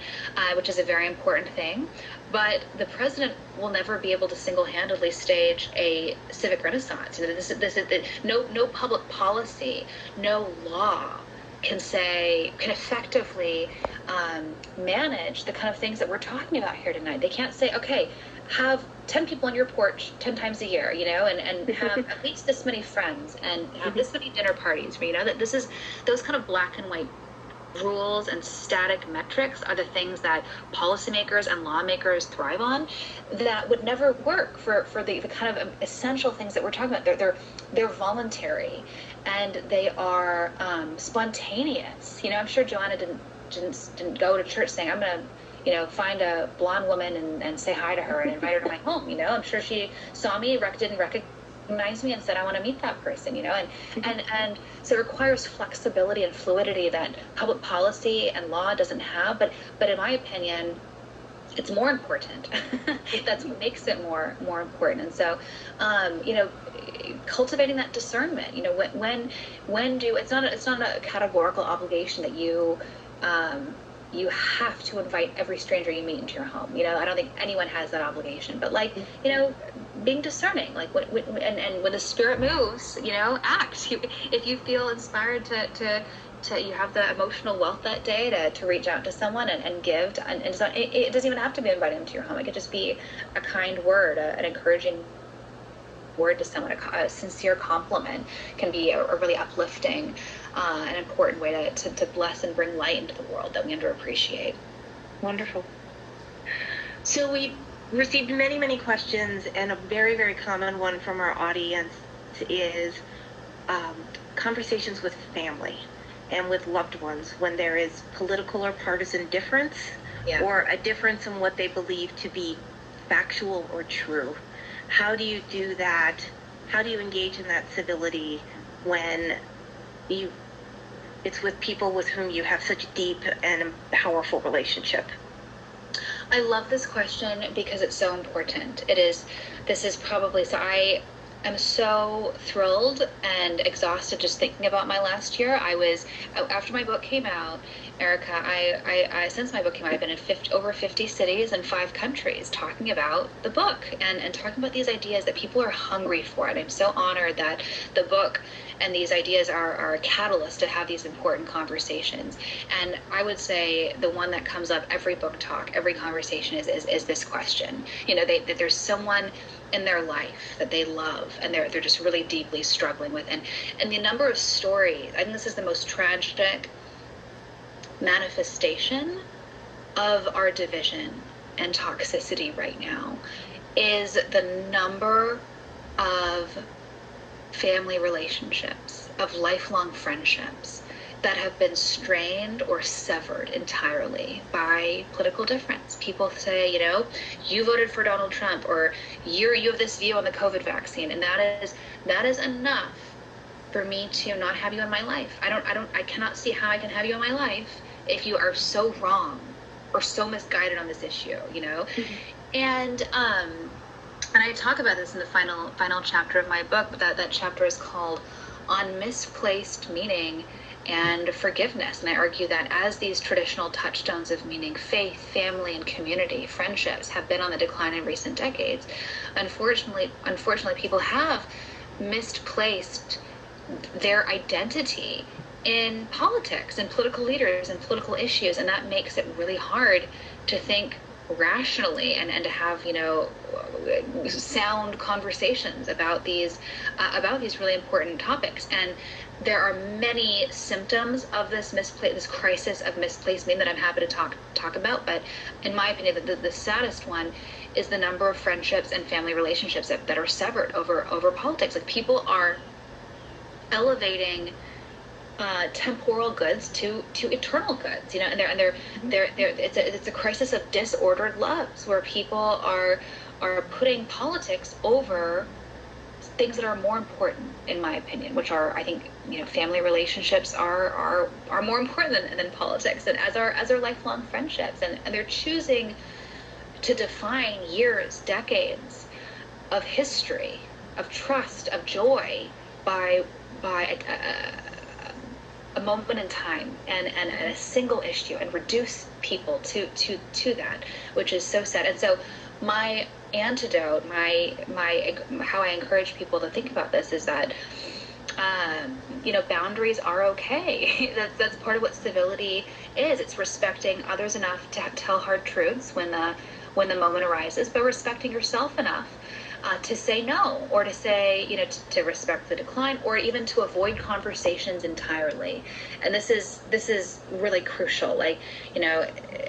which is a very important thing. But the president will never be able to single-handedly stage a civic renaissance. No public policy, no law can effectively manage the kind of things that we're talking about here tonight. They can't say, okay, have 10 people on your porch 10 times a year, and have at least this many friends, and have this many dinner parties, that this is, those kind of black and white rules and static metrics are the things that policymakers and lawmakers thrive on, that would never work for the kind of essential things that we're talking about. They're voluntary, and they are spontaneous. I'm sure Joanna didn't go to church saying, I'm going to find a blonde woman and say hi to her and invite her to my home. I'm sure she saw me, didn't recognize me, and said, I want to meet that person, and so it requires flexibility and fluidity that public policy and law doesn't have. But in my opinion, it's more important. That's what makes it more important. And so, cultivating that discernment, it's not a categorical obligation that you have to invite every stranger you meet into your home. I don't think anyone has that obligation, but being discerning, and when the spirit moves, act. If you feel inspired to you have the emotional wealth that day to reach out to someone and give, and it doesn't even have to be invited into your home. It could just be a kind word, an encouraging word to someone, a sincere compliment can be a really uplifting, an important way to bless and bring light into the world that we underappreciate. Wonderful. So we received many, many questions, and a very, very common one from our audience is conversations with family and with loved ones when there is political or partisan difference, or a difference in what they believe to be factual or true. How do you do that? How do you engage in that civility when it's with people with whom you have such deep and powerful relationship? I love this question because it's so important. I am so thrilled and exhausted just thinking about my last year. After my book came out, Erica, since my book came out, I've been in over 50 cities and 5 countries talking about the book and talking about these ideas that people are hungry for. And I'm so honored that the book and these ideas are a catalyst to have these important conversations. And I would say the one that comes up every book talk, every conversation is this question. That there's someone in their life that they love and they're just really deeply struggling with. And the number of stories, I think this is the most tragic manifestation of our division and toxicity right now, is the number of family relationships, of lifelong friendships that have been strained or severed entirely by political difference. People say, you voted for Donald Trump, or you have this view on the COVID vaccine, and that is enough for me to not have you in my life. I cannot see how I can have you in my life if you are so wrong or so misguided on this issue, Mm-hmm. And I talk about this in the final chapter of my book, but that chapter is called On Misplaced Meaning and Forgiveness. And I argue that as these traditional touchstones of meaning, faith, family, and community, friendships, have been on the decline in recent decades, unfortunately people have misplaced their identity in politics and political leaders and political issues, and that makes it really hard to think rationally and to have sound conversations about these really important topics. And there are many symptoms of this crisis of misplaced meaning that I'm happy to talk about. But in my opinion, the saddest one is the number of friendships and family relationships that are severed over politics. Like, people are elevating temporal goods to eternal goods, and it's a crisis of disordered loves, where people are putting politics over things that are more important, in my opinion, which are, I think, family relationships are more important than politics, and as are lifelong friendships, and they're choosing to define years, decades of history, of trust, of joy by a moment in time and a single issue, and reduce people to that, which is so sad. And so my antidote, my how I encourage people to think about this is that boundaries are okay. That's part of what civility is. It's respecting others enough to tell hard truths when the moment arises, but respecting yourself enough to say no, or to say, to respect the decline, or even to avoid conversations entirely. And this is really crucial. Like,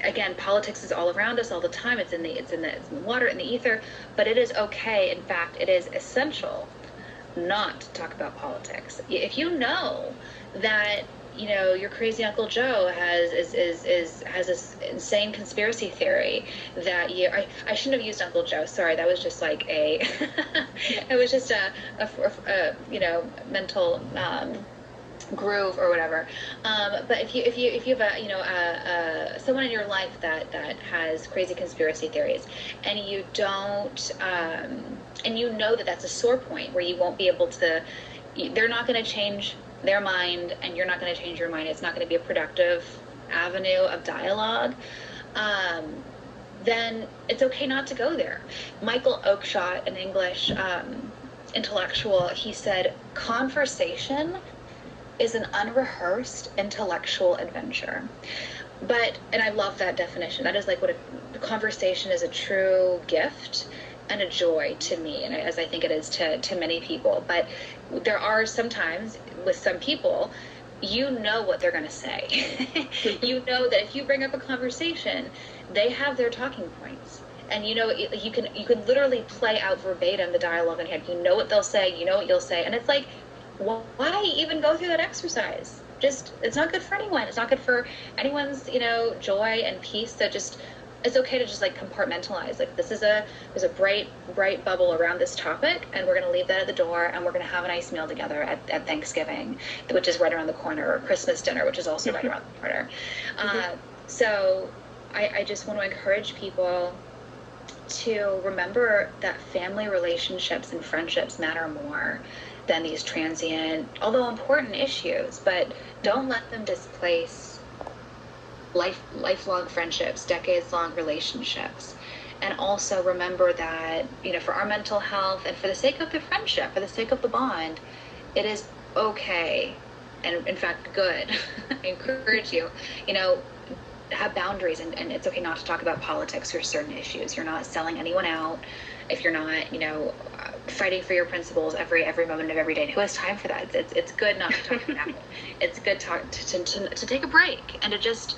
again, politics is all around us all the time. It's in the water, in the ether, but it is okay. In fact, it is essential not to talk about politics. If you know that your crazy Uncle Joe has this insane conspiracy theory that I shouldn't have used Uncle Joe. Sorry, that was just like it was just a mental groove or whatever. But if you have a someone in your life that has crazy conspiracy theories, and you don't and that that's a sore point where you won't be able to, they're not going to change their mind, and you're not going to change your mind. It's not going to be a productive avenue of dialogue. Then it's okay not to go there. Michael Oakeshott, an English intellectual, he said, conversation is an unrehearsed intellectual adventure. And I love that definition. That is like what a conversation is, a true gift and a joy to me, and as I think it is to many people. But there are sometimes, with some people, what they're going to say. You know that if you bring up a conversation, they have their talking points, and you can literally play out verbatim the dialogue in head. You know what they'll say, you know what you'll say, and it's like, why even go through that exercise? It's not good for anyone. It's not good for anyone's joy and peace. So it's okay to just like compartmentalize. Like, there's a bright bubble around this topic, and we're going to leave that at the door, and we're going to have a nice meal together at Thanksgiving, which is right around the corner, or Christmas dinner, which is also right around the corner. So I just want to encourage people to remember that family relationships and friendships matter more than these transient, although important, issues. But don't let them displace lifelong friendships, decades-long relationships. And also remember that, for our mental health and for the sake of the friendship, for the sake of the bond, it is okay, and in fact good. I encourage you, have boundaries, and it's okay not to talk about politics or certain issues. You're not selling anyone out if you're not, fighting for your principles every moment of every day. And who has time for that? It's good not to talk about it. It's good to take a break, and to just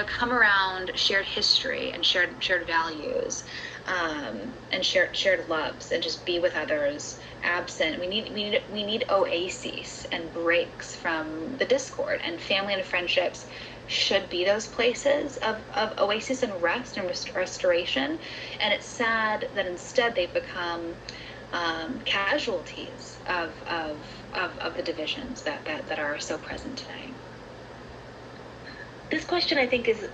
come around shared history and shared values, and shared loves, and just be with others absent. We need oases and breaks from the discord, and family and friendships should be those places of oasis and rest and restoration. And it's sad that instead they've become casualties of the divisions that are so present today. This question, I think, is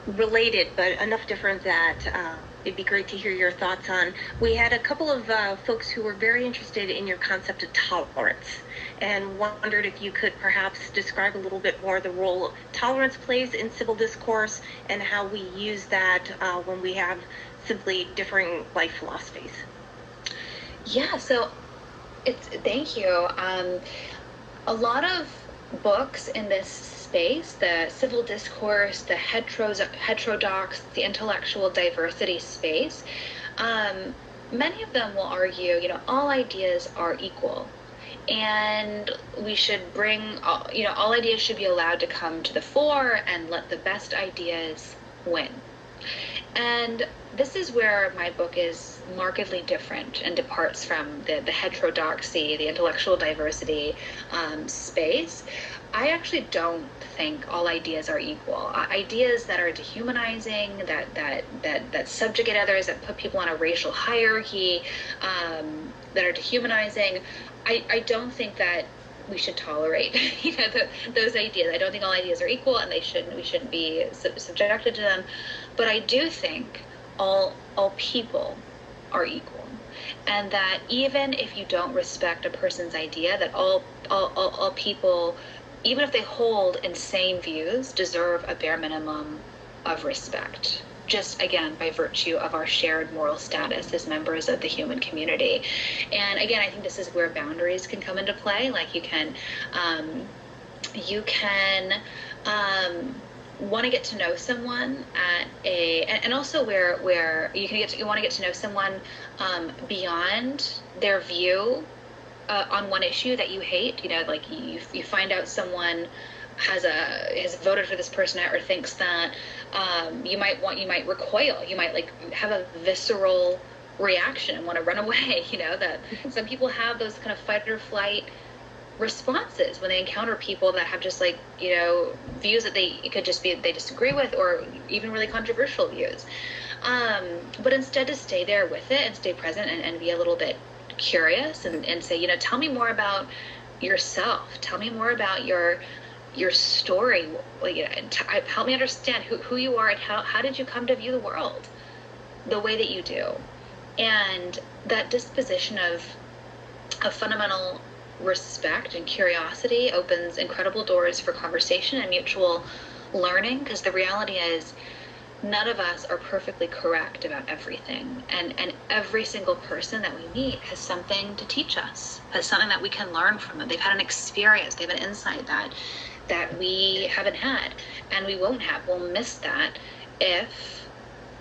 related, but enough different that it'd be great to hear your thoughts on. We had a couple of folks who were very interested in your concept of tolerance, and wondered if you could perhaps describe a little bit more the role tolerance plays in civil discourse, and how we use that when we have simply differing life philosophies. Yeah, so thank you. A lot of books in this space, the civil discourse, the heterodox, the intellectual diversity space, many of them will argue, all ideas are equal. And we should bring, all ideas should be allowed to come to the fore and let the best ideas win. And this is where my book is markedly different and departs from the heterodoxy, the intellectual diversity space. I actually don't think all ideas are equal. Ideas that are dehumanizing, that subjugate others, that put people on a racial hierarchy, that are dehumanizing, I don't think that we should tolerate those ideas. I don't think all ideas are equal, and we shouldn't be subjected to them. But I do think all people are equal, and that even if you don't respect a person's idea, that all people, even if they hold insane views, deserve a bare minimum of respect, just again by virtue of our shared moral status as members of the human community. And again, I think this is where boundaries can come into play. Like you can want to get to know someone at and also where you want to get to know someone beyond their view on one issue that you hate. Like you find out someone has voted for this person or thinks that you might recoil, you might have a visceral reaction and want to run away. That some people have those kind of fight or flight responses when they encounter people that have just views that it could just be they disagree with, or even really controversial views, but instead to stay there with it and stay present and be a little bit curious and say, tell me more about yourself, tell me more about your story, help me understand who you are and how did you come to view the world the way that you do. And that disposition of fundamental respect and curiosity opens incredible doors for conversation and mutual learning, because the reality is none of us are perfectly correct about everything, and every single person that we meet has something to teach us, has something that we can learn from them. They've had an experience, they have an insight that we haven't had, and we won't have. We'll miss that if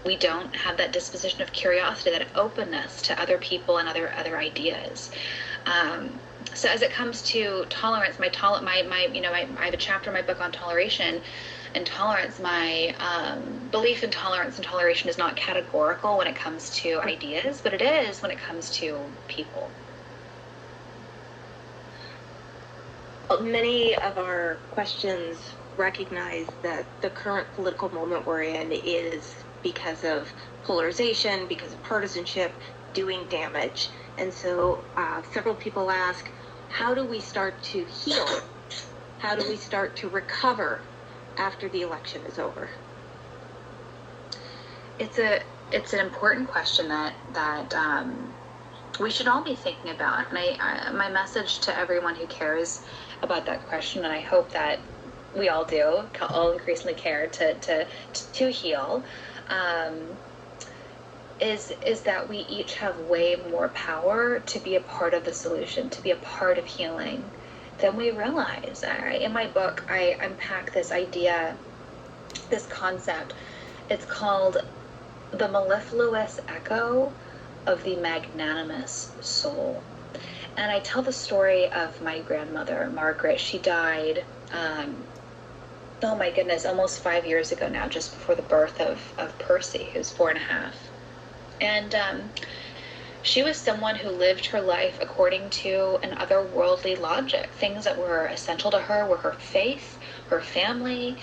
we don't have that disposition of curiosity, that openness to other people and other ideas. So as it comes to tolerance, I have a chapter in my book on toleration and tolerance. My belief in tolerance and toleration is not categorical when it comes to ideas, but it is when it comes to people. Many of our questions recognize that the current political moment we're in is because of polarization, because of partisanship, doing damage. And so several people ask, how do we start to heal? How do we start to recover after the election is over? It's an important question that we should all be thinking about. And my message to everyone who cares about that question, and I hope that we all do, all increasingly care to heal, is that we each have way more power to be a part of the solution, to be a part of healing than we realize. In my book, I unpack this idea, this concept. It's called the mellifluous echo of the magnanimous soul. And I tell the story of my grandmother, Margaret. She died, oh my goodness, almost 5 years ago now, just before the birth of Percy, who's 4.5. And she was someone who lived her life according to an otherworldly logic. Things that were essential to her were her faith, her family.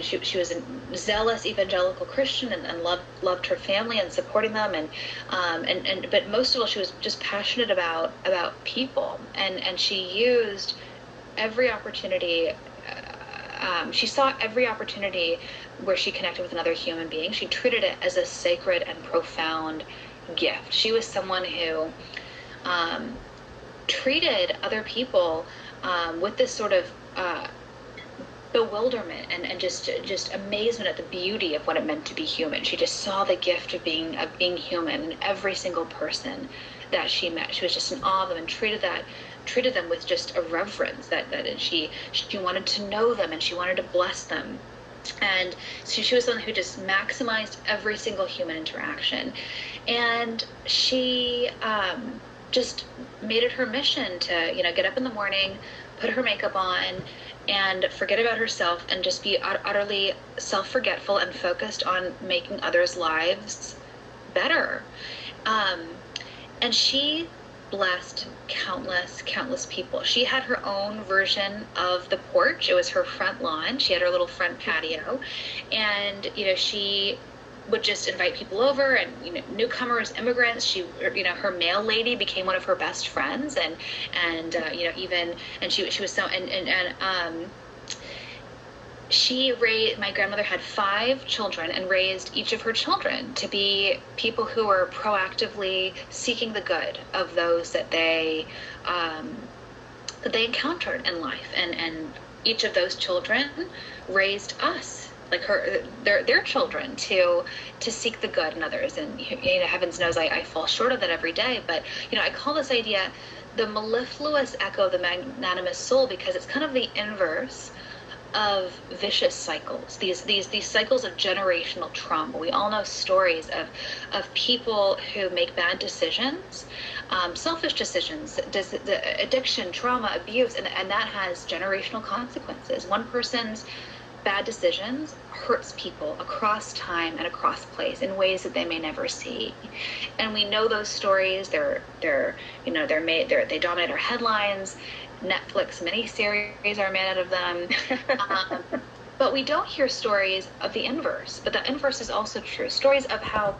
She was a zealous evangelical Christian and loved her family and supporting them. But most of all, she was just passionate about people. And she used every opportunity. She saw every opportunity where she connected with another human being. She treated it as a sacred and profound gift. She was someone who treated other people with this sort of bewilderment and just amazement at the beauty of what it meant to be human. She just saw the gift of being human in every single person that she met. She was just in awe of them and treated them with just a reverence that she wanted to know them and she wanted to bless them. And so she was someone who just maximized every single human interaction. And she just made it her mission to, get up in the morning, put her makeup on, and forget about herself and just be utterly self-forgetful and focused on making others' lives better. And she blessed countless people. She had her own version of the porch. It was her front lawn. She had her little front patio, and she would just invite people over, and newcomers, immigrants. She, her mail lady became one of her best friends, and she was so my grandmother had 5 children and raised each of her children to be people who were proactively seeking the good of those that they encountered in life. And each of those children raised us, like their children, to seek the good in others. And heavens knows I fall short of that every day. But I call this idea the mellifluous echo of the magnanimous soul, because it's kind of the inverse of vicious cycles, these cycles of generational trauma. We all know stories of people who make bad decisions, selfish decisions, addiction, trauma, abuse, and that has generational consequences. One person's bad decisions hurts people across time and across place in ways that they may never see. And we know those stories. They dominate our headlines. Netflix miniseries are made out of them. But we don't hear stories of the inverse. But the inverse is also true. Stories of how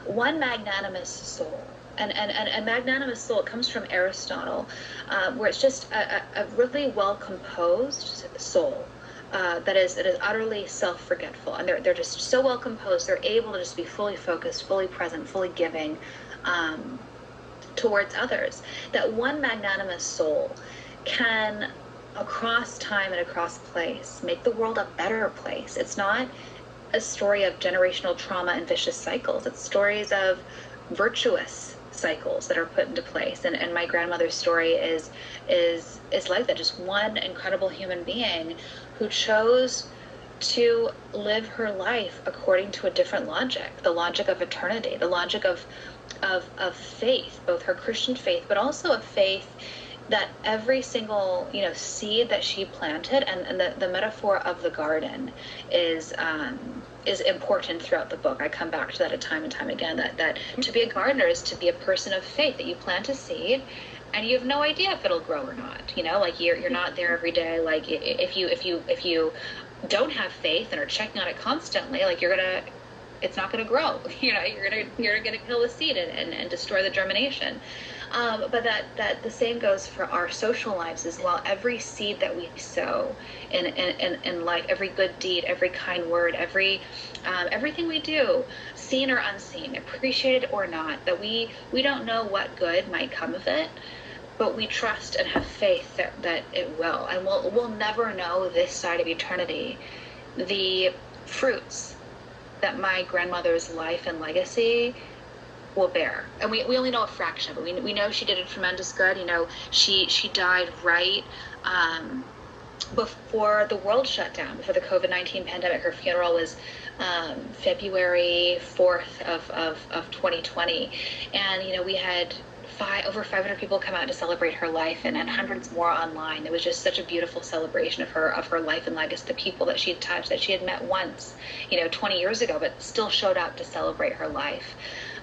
one magnanimous soul, and magnanimous soul, it comes from Aristotle, where it's just a really well-composed soul that is utterly self-forgetful. And they're just so well-composed, they're able to just be fully focused, fully present, fully giving towards others. That one magnanimous soul can, across time and across place, make the world a better place. It's not a story of generational trauma and vicious cycles. It's stories of virtuous cycles that are put into place. And my grandmother's story is like that. Just one incredible human being who chose to live her life according to a different logic, the logic of eternity, the logic of faith, both her Christian faith, but also a faith that every single seed that she planted, and the metaphor of the garden is important throughout the book. I come back to that time and time again, that to be a gardener is to be a person of faith, that you plant a seed and you have no idea if it'll grow or not. Like you're not there every day. Like if you don't have faith and are checking on it constantly, like it's not going to grow. You're going to kill the seed and destroy the germination. But that the same goes for our social lives as well. Every seed that we sow in life, every good deed, every kind word, everything we do, seen or unseen, appreciated or not, that we don't know what good might come of it, but we trust and have faith that it will. And we'll never know this side of eternity the fruits that my grandmother's life and legacy will bear. And we only know a fraction, but we know she did a tremendous good. She died right before the world shut down, before the COVID-19 pandemic. Her funeral was February 4th of 2020. And, we had over 500 people come out to celebrate her life, and hundreds more online. It was just such a beautiful celebration of her life and legacy, the people that she had touched, that she had met once, 20 years ago, but still showed up to celebrate her life.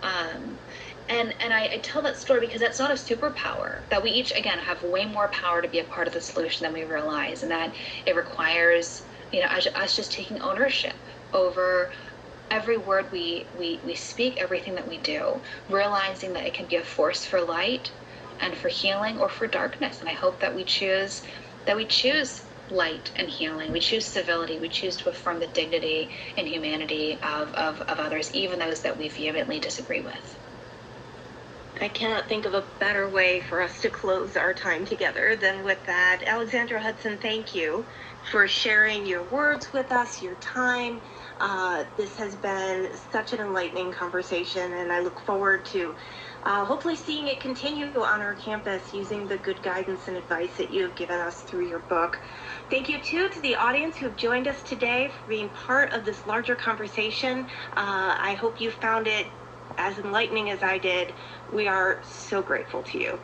And I tell that story because that's not a superpower, that we each, again, have way more power to be a part of the solution than we realize, and that it requires, us just taking ownership over every word we speak, everything that we do, realizing that it can be a force for light and for healing or for darkness. And I hope that we choose light and healing. We choose civility. We choose to affirm the dignity and humanity of others, even those that we vehemently disagree with. I cannot think of a better way for us to close our time together than with that. Alexandra Hudson, thank you for sharing your words with us, your time. This has been such an enlightening conversation, and I look forward to hopefully seeing it continue on our campus using the good guidance and advice that you have given us through your book. Thank you, too, to the audience who have joined us today for being part of this larger conversation. I hope you found it as enlightening as I did. We are so grateful to you.